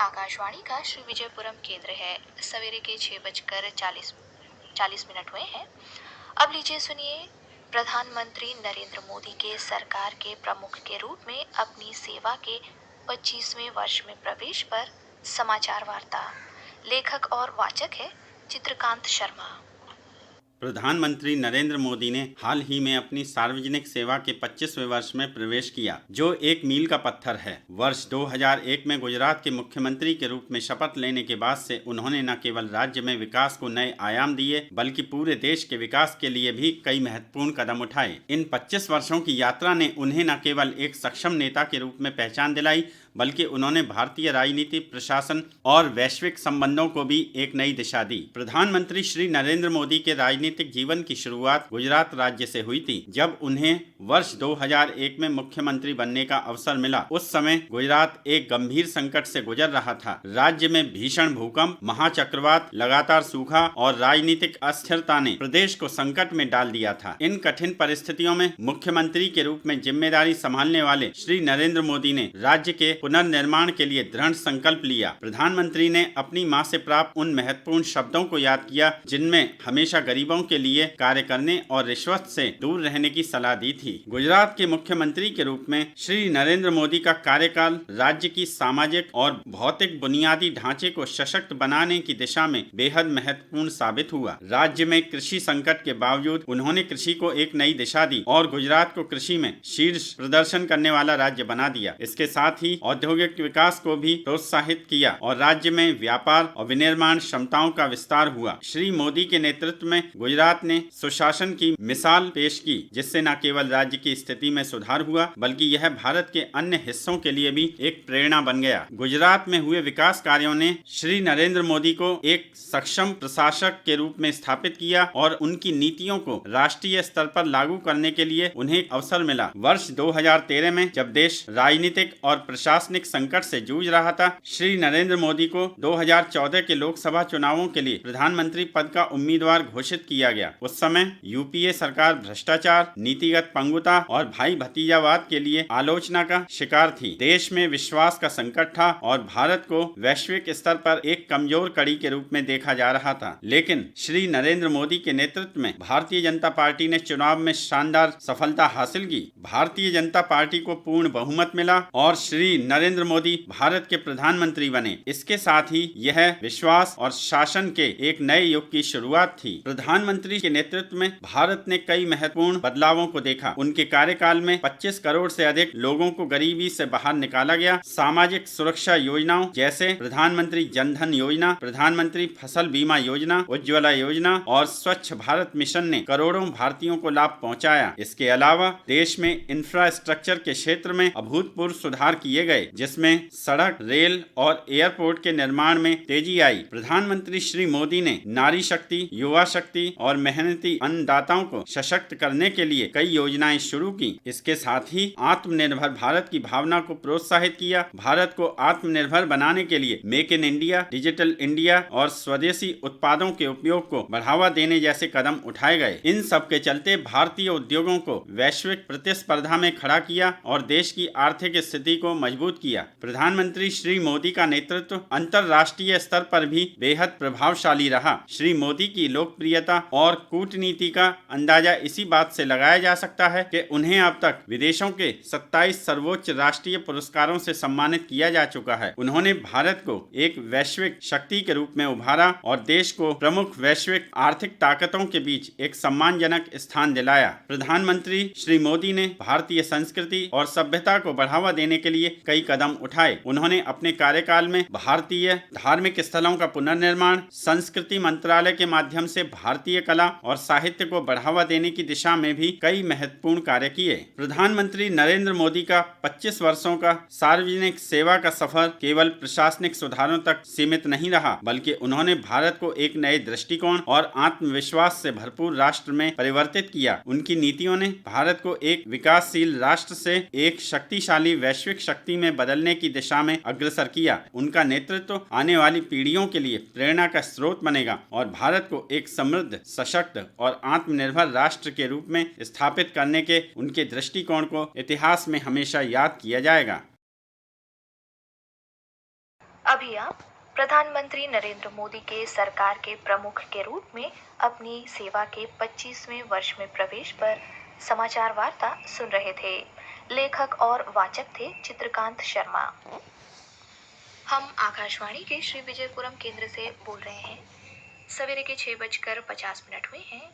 आकाशवाणी का श्री विजयपुरम केंद्र है। सवेरे के 6 बजकर 40 मिनट हुए हैं। अब लीजिए सुनिए प्रधानमंत्री नरेंद्र मोदी के सरकार के प्रमुख के रूप में अपनी सेवा के 25वें वर्ष में प्रवेश पर समाचार वार्ता। लेखक और वाचक है चित्रकांत शर्मा। प्रधानमंत्री नरेंद्र मोदी ने हाल ही में अपनी सार्वजनिक सेवा के 25वें वर्ष में प्रवेश किया, जो एक मील का पत्थर है। वर्ष 2001 में गुजरात के मुख्यमंत्री के रूप में शपथ लेने के बाद से उन्होंने न केवल राज्य में विकास को नए आयाम दिए, बल्कि पूरे देश के विकास के लिए भी कई महत्वपूर्ण कदम उठाए। इन 25 वर्षों की यात्रा ने उन्हें न केवल एक सक्षम नेता के रूप में पहचान दिलाई, बल्कि उन्होंने भारतीय राजनीति, प्रशासन और वैश्विक संबंधों को भी एक नई दिशा दी। प्रधानमंत्री श्री नरेंद्र मोदी के राजनीतिक जीवन की शुरुआत गुजरात राज्य से हुई थी, जब उन्हें वर्ष 2001 में मुख्यमंत्री बनने का अवसर मिला। उस समय गुजरात एक गंभीर संकट से गुजर रहा था। राज्य में भीषण भूकंप, महाचक्रवात, लगातार सूखा और राजनीतिक अस्थिरता ने प्रदेश को संकट में डाल दिया था। इन कठिन परिस्थितियों में मुख्यमंत्री के रूप में जिम्मेदारी संभालने वाले श्री नरेंद्र मोदी ने राज्य के पुनर्निर्माण के लिए दृढ़ संकल्प लिया। प्रधानमंत्री ने अपनी मां से प्राप्त उन महत्वपूर्ण शब्दों को याद किया, जिनमें हमेशा गरीबों के लिए कार्य करने और रिश्वत से दूर रहने की सलाह दी थी। गुजरात के मुख्यमंत्री के रूप में श्री नरेंद्र मोदी का कार्यकाल राज्य की सामाजिक और भौतिक बुनियादी ढांचे को सशक्त बनाने की दिशा में बेहद महत्वपूर्ण साबित हुआ। राज्य में कृषि संकट के बावजूद उन्होंने कृषि को एक नई दिशा दी और गुजरात को कृषि में शीर्ष प्रदर्शन करने वाला राज्य बना दिया। इसके साथ ही औद्योगिक विकास को भी प्रोत्साहित किया और राज्य में व्यापार और विनिर्माण क्षमताओं का विस्तार हुआ। श्री मोदी के नेतृत्व में गुजरात ने सुशासन की मिसाल पेश की, जिससे न केवल राज्य की स्थिति में सुधार हुआ, बल्कि यह भारत के अन्य हिस्सों के लिए भी एक प्रेरणा बन गया। गुजरात में हुए विकास कार्यों ने श्री नरेंद्र मोदी को एक सक्षम प्रशासक के रूप में स्थापित किया और उनकी नीतियों को राष्ट्रीय स्तर पर लागू करने के लिए उन्हें अवसर मिला। वर्ष 2013 में जब देश राजनीतिक और प्रशासनिक संकट से जूझ रहा था, श्री नरेंद्र मोदी को 2014 के लोकसभा चुनावों के लिए प्रधानमंत्री पद का उम्मीदवार घोषित किया गया। उस समय यूपीए सरकार भ्रष्टाचार, नीतिगत पंगुता और भाई भतीजावाद के लिए आलोचना का शिकार थी। देश में विश्वास का संकट था और भारत को वैश्विक स्तर पर एक कमजोर कड़ी के रूप में देखा जा रहा था। लेकिन श्री नरेंद्र मोदी के नेतृत्व में भारतीय जनता पार्टी ने चुनाव में शानदार सफलता हासिल की। भारतीय जनता पार्टी को पूर्ण बहुमत मिला और श्री नरेंद्र मोदी भारत के प्रधानमंत्री बने। इसके साथ ही यह विश्वास और शासन के एक नए युग की शुरुआत थी। प्रधानमंत्री के नेतृत्व में भारत ने कई महत्वपूर्ण बदलावों को देखा। उनके कार्यकाल में 25 करोड़ से अधिक लोगों को गरीबी से बाहर निकाला गया। सामाजिक सुरक्षा योजनाओं जैसे प्रधानमंत्री जन धन योजना, प्रधानमंत्री फसल बीमा योजना, उज्ज्वला योजना और स्वच्छ भारत मिशन ने करोड़ों भारतीयों को लाभ पहुंचाया। इसके अलावा देश में इंफ्रास्ट्रक्चर के क्षेत्र में अभूतपूर्व सुधार किए गए, जिसमें सड़क, रेल और एयरपोर्ट के निर्माण में तेजी आई। प्रधानमंत्री श्री मोदी ने नारी शक्ति, युवा शक्ति और मेहनती अन्नदाताओं को सशक्त करने के लिए कई योजनाएं शुरू की। इसके साथ ही आत्मनिर्भर भारत की भावना को प्रोत्साहित किया। भारत को आत्मनिर्भर बनाने के लिए make in India, digital India और स्वदेशी उत्पादों के उपयोग को बढ़ावा देने जैसे कदम उठाए गए। इन सब के चलते भारतीय उद्योगों को वैश्विक प्रतिस्पर्धा में खड़ा किया और देश की आर्थिक स्थिति को मजबूत किया। प्रधानमंत्री श्री मोदी का नेतृत्व अंतर्राष्ट्रीय स्तर पर भी बेहद प्रभावशाली रहा। श्री मोदी की लोकप्रियता और कूटनीति का अंदाजा इसी बात से लगाया जा सकता है कि उन्हें अब तक विदेशों के 27 सर्वोच्च राष्ट्रीय पुरस्कारों से सम्मानित किया जा चुका है। उन्होंने भारत को एक वैश्विक शक्ति के रूप में उभारा और देश को प्रमुख वैश्विक आर्थिक ताकतों के बीच एक सम्मानजनक स्थान दिलाया। प्रधानमंत्री श्री मोदी ने भारतीय संस्कृति और सभ्यता को बढ़ावा देने के लिए कई कदम उठाए। उन्होंने अपने कार्यकाल में भारतीय धार्मिक स्थलों का पुनर्निर्माण, संस्कृति मंत्रालय के माध्यम से भारतीय कला और साहित्य को बढ़ावा देने की दिशा में भी कई महत्वपूर्ण कार्य किए। प्रधानमंत्री नरेंद्र मोदी का 25 वर्षों का सार्वजनिक सेवा का सफर केवल प्रशासनिक सुधारों तक सीमित नहीं रहा, बल्कि उन्होंने भारत को एक नए दृष्टिकोण और आत्मविश्वास से भरपूर राष्ट्र में परिवर्तित किया। उनकी नीतियों ने भारत को एक विकासशील राष्ट्र से एक शक्तिशाली वैश्विक शक्ति में बदलने की दिशा में अग्रसर किया। उनका नेतृत्व आने वाली पीढ़ियों के लिए प्रेरणा का स्रोत बनेगा और भारत को एक समृद्ध, सशक्त और आत्मनिर्भर राष्ट्र के रूप में स्थापित करने के उनके दृष्टिकोण को इतिहास में हमेशा याद किया जाएगा। अभी आप प्रधानमंत्री नरेंद्र मोदी के सरकार के प्रमुख के रूप में अपनी सेवा के 25वें वर्ष में प्रवेश पर समाचार वार्ता सुन रहे थे। लेखक और वाचक थे चित्रकांत शर्मा। हम आकाशवाणी के श्री विजयपुरम केंद्र से बोल रहे हैं। सवेरे के 6:50 हुए हैं।